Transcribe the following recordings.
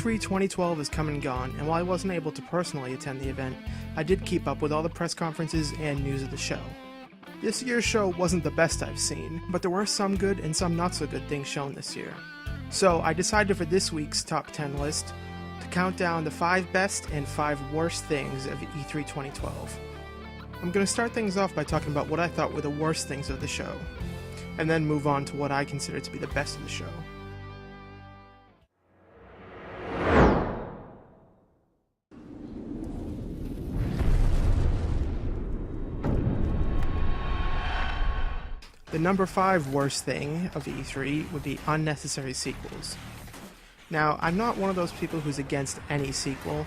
E3 2012 is come and gone, and while I wasn't able to personally attend the event, I did keep up with all the press conferences and news of the show. This year's show wasn't the best I've seen, but there were some good and some not so good things shown this year. So I decided for this week's top 10 list to count down the 5 best and 5 worst things of E3 2012. I'm going to start things off by talking about what I thought were the worst things of the show, and then move on to what I consider to be the best of the show. The number 5 worst thing of E3 would be unnecessary sequels. Now, I'm not one of those people who's against any sequel,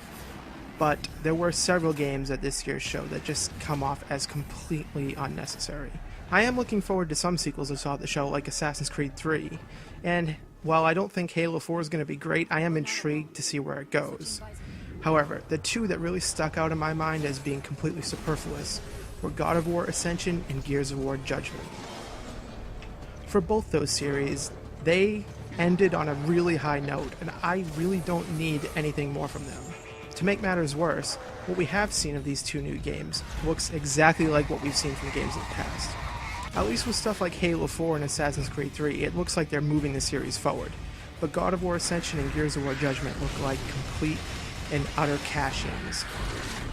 but there were several games at this year's show that just come off as completely unnecessary. I am looking forward to some sequels I saw at the show, like Assassin's Creed 3, and while I don't think Halo 4 is going to be great, I am intrigued to see where it goes. However, the 2 that really stuck out in my mind as being completely superfluous were God of War Ascension and Gears of War Judgment. For both those series, they ended on a really high note, and I really don't need anything more from them. To make matters worse, what we have seen of these 2 new games looks exactly like what we've seen from games in the past. At least with stuff like Halo 4 and Assassin's Creed 3, it looks like they're moving the series forward, but God of War Ascension and Gears of War Judgment look like complete and utter cash-ins.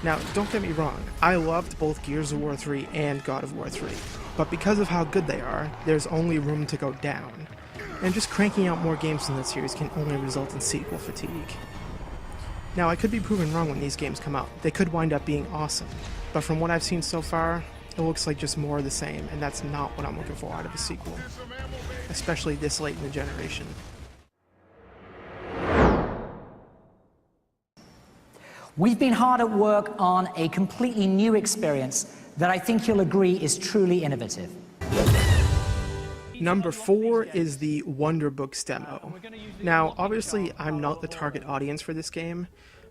Now, don't get me wrong, I loved both Gears of War 3 and God of War 3, but because of how good they are, there's only room to go down, and just cranking out more games in that series can only result in sequel fatigue. Now, I could be proven wrong when these games come out. They could wind up being awesome, but from what I've seen so far, it looks like just more of the same, and that's not what I'm looking for out of a sequel, especially this late in the generation. We've been hard at work on a completely new experience that I think you'll agree is truly innovative. Number 4 is the Wonder Books demo. Now, obviously, I'm not the target audience for this game,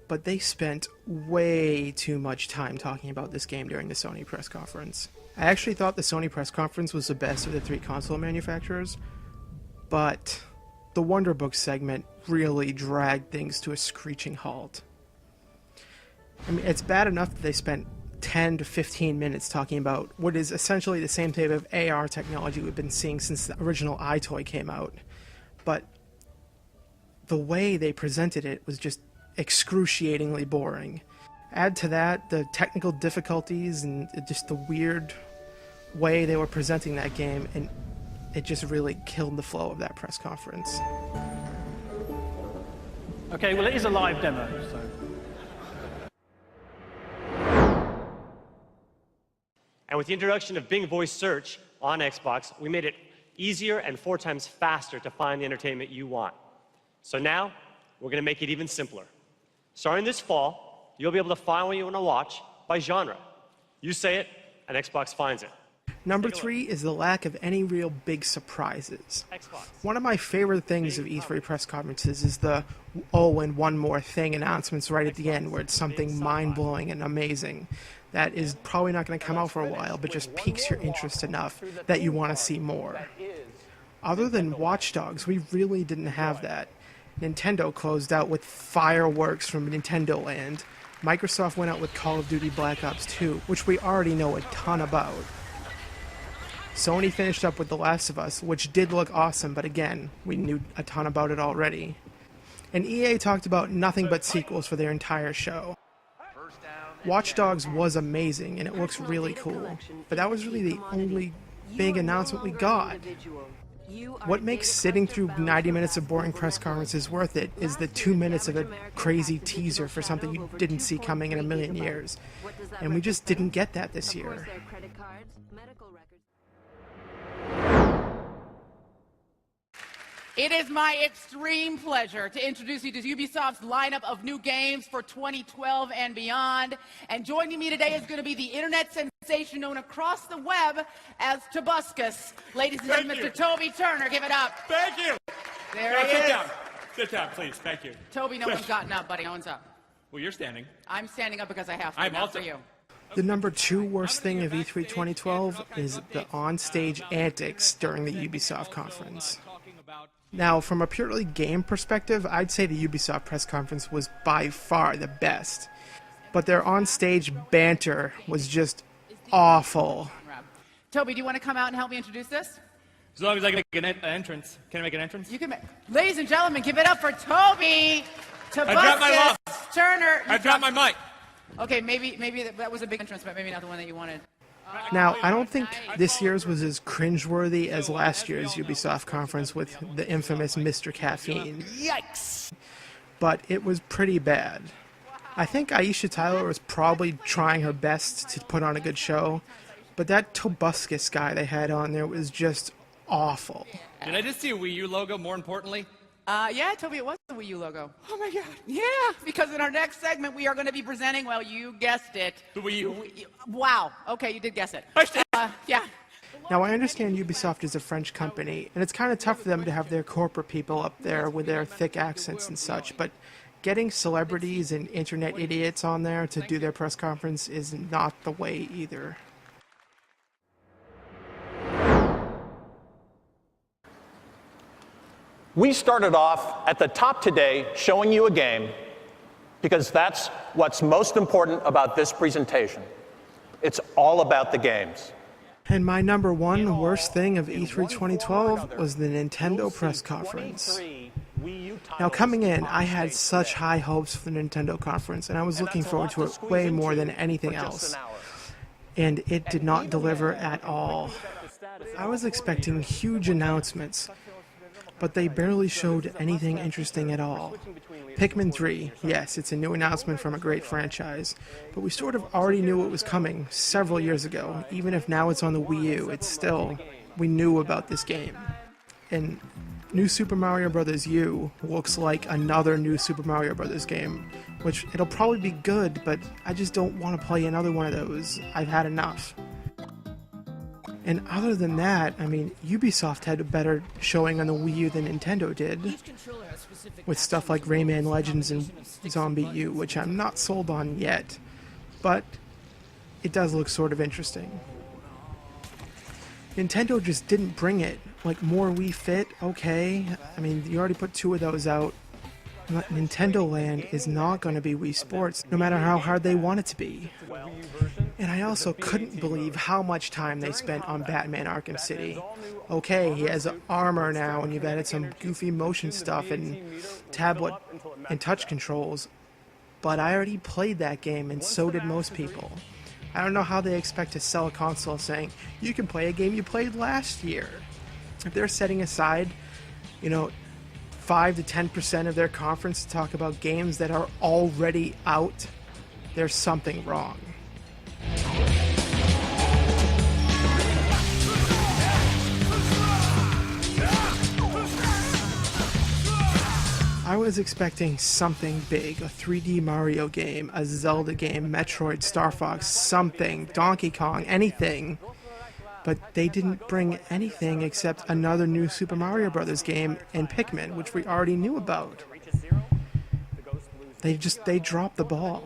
but they spent way too much time talking about this game during the Sony press conference. I actually thought the Sony press conference was the best of the 3 console manufacturers, but the Wonder Books segment really dragged things to a screeching halt. I mean, it's bad enough that they spent 10 to 15 minutes talking about what is essentially the same type of AR technology we've been seeing since the original iToy came out, but the way they presented it was just excruciatingly boring. Add to that the technical difficulties and just the weird way they were presenting that game, and it just really killed the flow of that press conference. Okay, well, it is a live demo, so. And with the introduction of Bing Voice Search on Xbox, we made it easier and 4 times faster to find the entertainment you want. So now, we're going to make it even simpler. Starting this fall, you'll be able to find what you want to watch by genre. You say it, and Xbox finds it. Number 3 is the lack of any real big surprises. One of my favorite things of E3 press conferences is the "oh, and one more thing" announcements right at the end, where it's something mind-blowing and amazing that is probably not going to come out for a while, but just piques your interest enough that you want to see more. Other than Watch Dogs, we really didn't have that. Nintendo closed out with fireworks from Nintendo Land. Microsoft went out with Call of Duty Black Ops 2, which we already know a ton about. Sony finished up with The Last of Us, which did look awesome, but again, we knew a ton about it already. And EA talked about nothing but sequels for their entire show. Watch Dogs was amazing, and it looks really cool, but that was really the only big announcement we got. What makes sitting through 90 minutes of boring press conferences worth it is the 2 minutes of a crazy teaser for something you didn't see coming in a million years, and we just didn't get that this year. It is my extreme pleasure to introduce you to Ubisoft's lineup of new games for 2012 and beyond. And joining me today is going to be the internet sensation known across the web as Tobuscus. Ladies and gentlemen, Mr. Toby Turner, give it up. Thank you. There he Sit is. down. Sit down, please. Thank you. Toby, no one's gotten up, buddy. No one's up. Well, you're standing. I'm standing up because I have to. I'm Not also- for you. The number 2 worst thing of E3 2012 is the on-stage antics during the Ubisoft conference. Now, from a purely game perspective, I'd say the Ubisoft press conference was by far the best. But their on-stage banter was just awful. Toby, do you want to come out and help me introduce this? As long as I can make an entrance. Can I make an entrance? You can Ladies and gentlemen, give it up for Toby dropped my mop. Turner. I dropped my mic. Okay, maybe that was a big entrance, but maybe not the one that you wanted. Now, I don't think this year's was as cringeworthy as last year's Ubisoft conference with the infamous Mr. Caffeine. Yikes! But it was pretty bad. I think Aisha Tyler was probably trying her best to put on a good show, but that Tobuscus guy they had on there was just awful. Did I just see a Wii U logo, more importantly? Yeah, Toby, it was the Wii U logo. Oh my god. Yeah, because in our next segment, we are going to be presenting, well, you guessed it. The Wii U. Wow. Okay, you did guess it. Yeah. Now, I understand Ubisoft is a French company, and it's kind of tough for them to have their corporate people up there with their thick accents and such, but getting celebrities and internet idiots on there to do their press conference is not the way either. We started off at the top today showing you a game because that's what's most important about this presentation. It's all about the games. And my number one worst thing of E3 2012 was the Nintendo press conference. Now, coming in, I had such high hopes for the Nintendo conference, and I was looking forward to it way more than anything else. And it did not deliver at all. I was expecting huge announcements, but they barely showed anything interesting at all. Pikmin 3, yes, it's a new announcement from a great franchise, but we sort of already knew it was coming several years ago. Even if now it's on the Wii U, it's still, we knew about this game. And New Super Mario Bros. U looks like another new Super Mario Bros. Game, which it'll probably be good, but I just don't want to play another one of those. I've had enough. And other than that, I mean, Ubisoft had a better showing on the Wii U than Nintendo did, with stuff like Rayman Legends and Zombie U, which I'm not sold on yet, but it does look sort of interesting. Nintendo just didn't bring it. Like, more Wii Fit, okay. I mean, you already put 2 of those out. Nintendo Land is not going to be Wii Sports, no matter how hard they want it to be. And I also couldn't believe how much time they spent on Batman Arkham City. Okay, he has armor now, and you've added some goofy motion stuff and tablet and touch controls, but I already played that game, and so did most people. I don't know how they expect to sell a console saying, you can play a game you played last year. If they're setting aside, 5 to 10% of their conference to talk about games that are already out, there's something wrong. I was expecting something big, a 3D Mario game, a Zelda game, Metroid, Star Fox, something, Donkey Kong, anything. But they didn't bring anything except another new Super Mario Bros. Game and Pikmin, which we already knew about. They dropped the ball.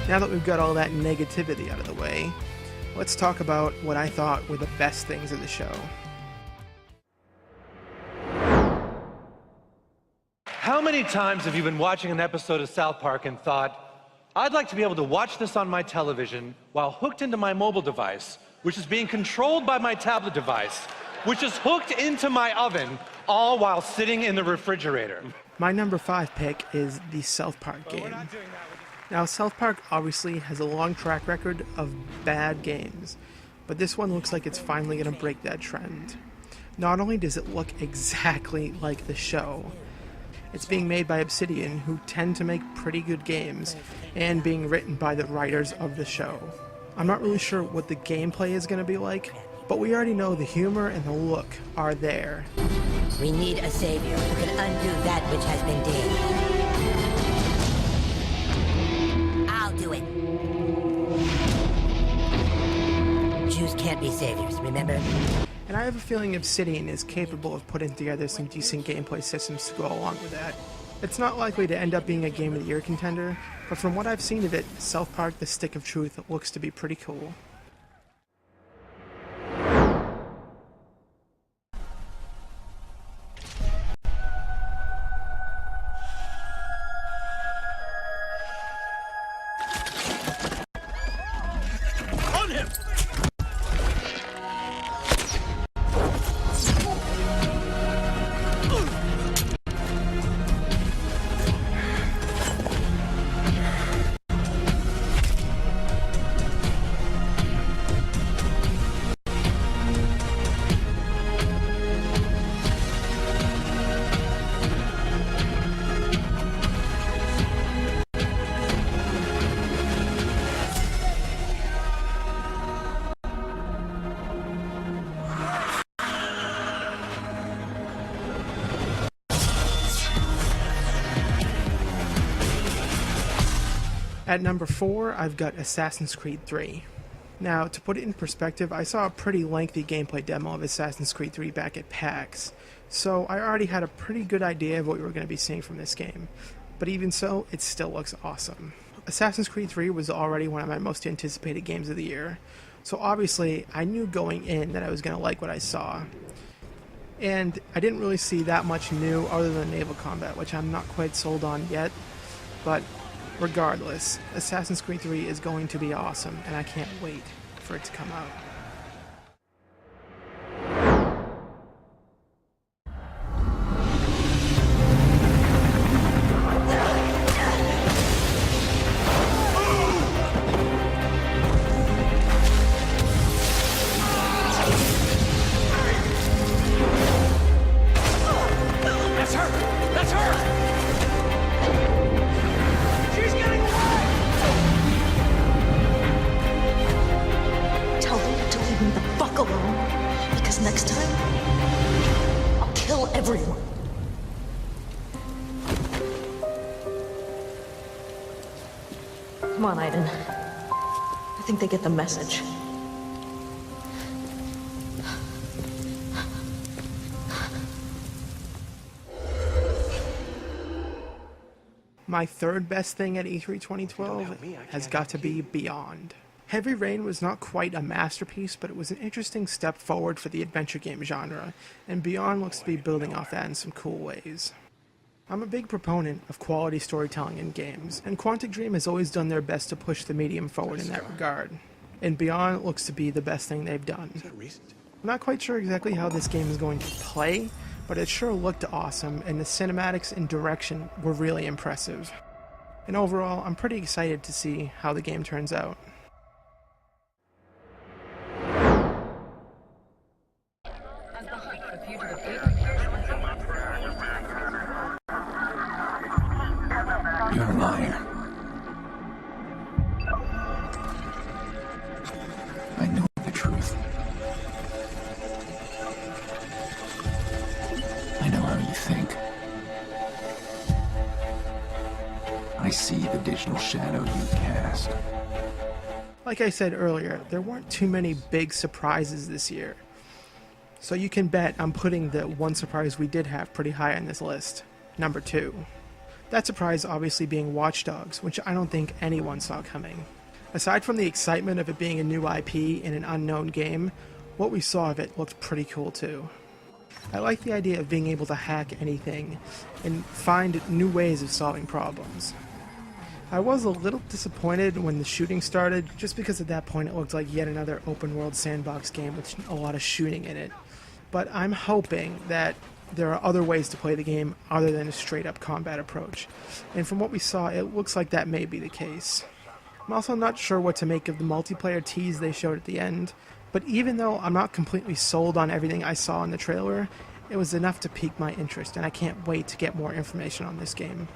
Now that we've got all that negativity out of the way, let's talk about what I thought were the best things of the show. How many times have you been watching an episode of South Park and thought, I'd like to be able to watch this on my television while hooked into my mobile device, which is being controlled by my tablet device, which is hooked into my oven, all while sitting in the refrigerator? My number 5 pick is the South Park game. Now, South Park obviously has a long track record of bad games, but this one looks like it's finally going to break that trend. Not only does it look exactly like the show, it's being made by Obsidian, who tend to make pretty good games, and being written by the writers of the show. I'm not really sure what the gameplay is going to be like, but we already know the humor and the look are there. We need a savior who can undo that which has been done. I'll do it. be saviors, remember? And I have a feeling Obsidian is capable of putting together some decent gameplay systems to go along with that. It's not likely to end up being a Game of the Year contender, but from what I've seen of it, South Park: The Stick of Truth looks to be pretty cool. At number 4, I've got Assassin's Creed 3. Now, to put it in perspective, I saw a pretty lengthy gameplay demo of Assassin's Creed 3 back at PAX, so I already had a pretty good idea of what we were going to be seeing from this game. But even so, it still looks awesome. Assassin's Creed 3 was already one of my most anticipated games of the year, so obviously I knew going in that I was going to like what I saw. And I didn't really see that much new other than naval combat, which I'm not quite sold on yet, but regardless, Assassin's Creed 3 is going to be awesome, and I can't wait for it to come out. That's her! That's her! Alone, because next time, I'll kill everyone. Come on, Aiden. I think they get the message. My third best thing at E3 2012 has got to be Beyond. Heavy Rain was not quite a masterpiece, but it was an interesting step forward for the adventure game genre, and Beyond looks to be building off that in some cool ways. I'm a big proponent of quality storytelling in games, and Quantic Dream has always done their best to push the medium forward in that regard, and Beyond looks to be the best thing they've done. I'm not quite sure exactly how this game is going to play, but it sure looked awesome, and the cinematics and direction were really impressive. And overall, I'm pretty excited to see how the game turns out. You're a liar. I know the truth. I know how you think. I see the digital shadow you cast. Like I said earlier, there weren't too many big surprises this year. So you can bet I'm putting the one surprise we did have pretty high on this list. Number 2. That surprise obviously being Watch Dogs, which I don't think anyone saw coming. Aside from the excitement of it being a new IP in an unknown game, what we saw of it looked pretty cool too. I like the idea of being able to hack anything and find new ways of solving problems. I was a little disappointed when the shooting started, just because at that point it looked like yet another open world sandbox game with a lot of shooting in it. But I'm hoping that there are other ways to play the game other than a straight up combat approach. And from what we saw, it looks like that may be the case. I'm also not sure what to make of the multiplayer tease they showed at the end, but even though I'm not completely sold on everything I saw in the trailer, it was enough to pique my interest, and I can't wait to get more information on this game.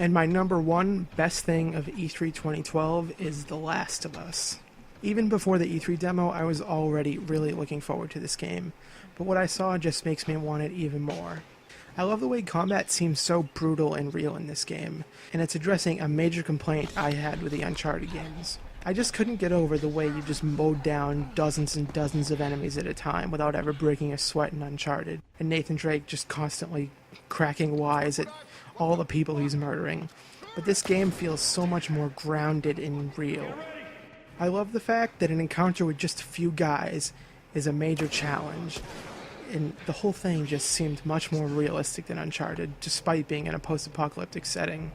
And my number one best thing of E3 2012 is The Last of Us. Even before the E3 demo, I was already really looking forward to this game, but what I saw just makes me want it even more. I love the way combat seems so brutal and real in this game, and it's addressing a major complaint I had with the Uncharted games. I just couldn't get over the way you just mowed down dozens and dozens of enemies at a time without ever breaking a sweat in Uncharted, and Nathan Drake just constantly cracking wise at all the people he's murdering. But this game feels so much more grounded and real. I love the fact that an encounter with just a few guys is a major challenge, and the whole thing just seemed much more realistic than Uncharted, despite being in a post-apocalyptic setting.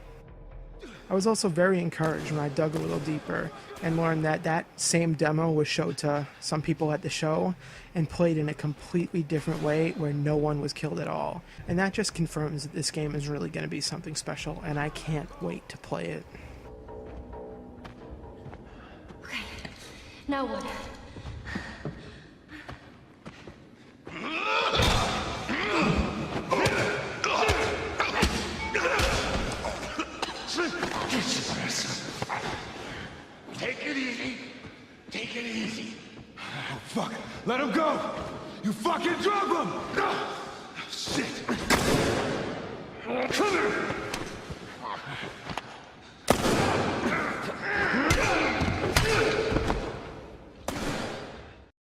I was also very encouraged when I dug a little deeper and learned that that same demo was showed to some people at the show and played in a completely different way where no one was killed at all. And that just confirms that this game is really going to be something special, and I can't wait to play it. Okay, now what? Take it easy. Take it easy. Oh, fuck. Let him go. You fucking drug him. Shit. Come here.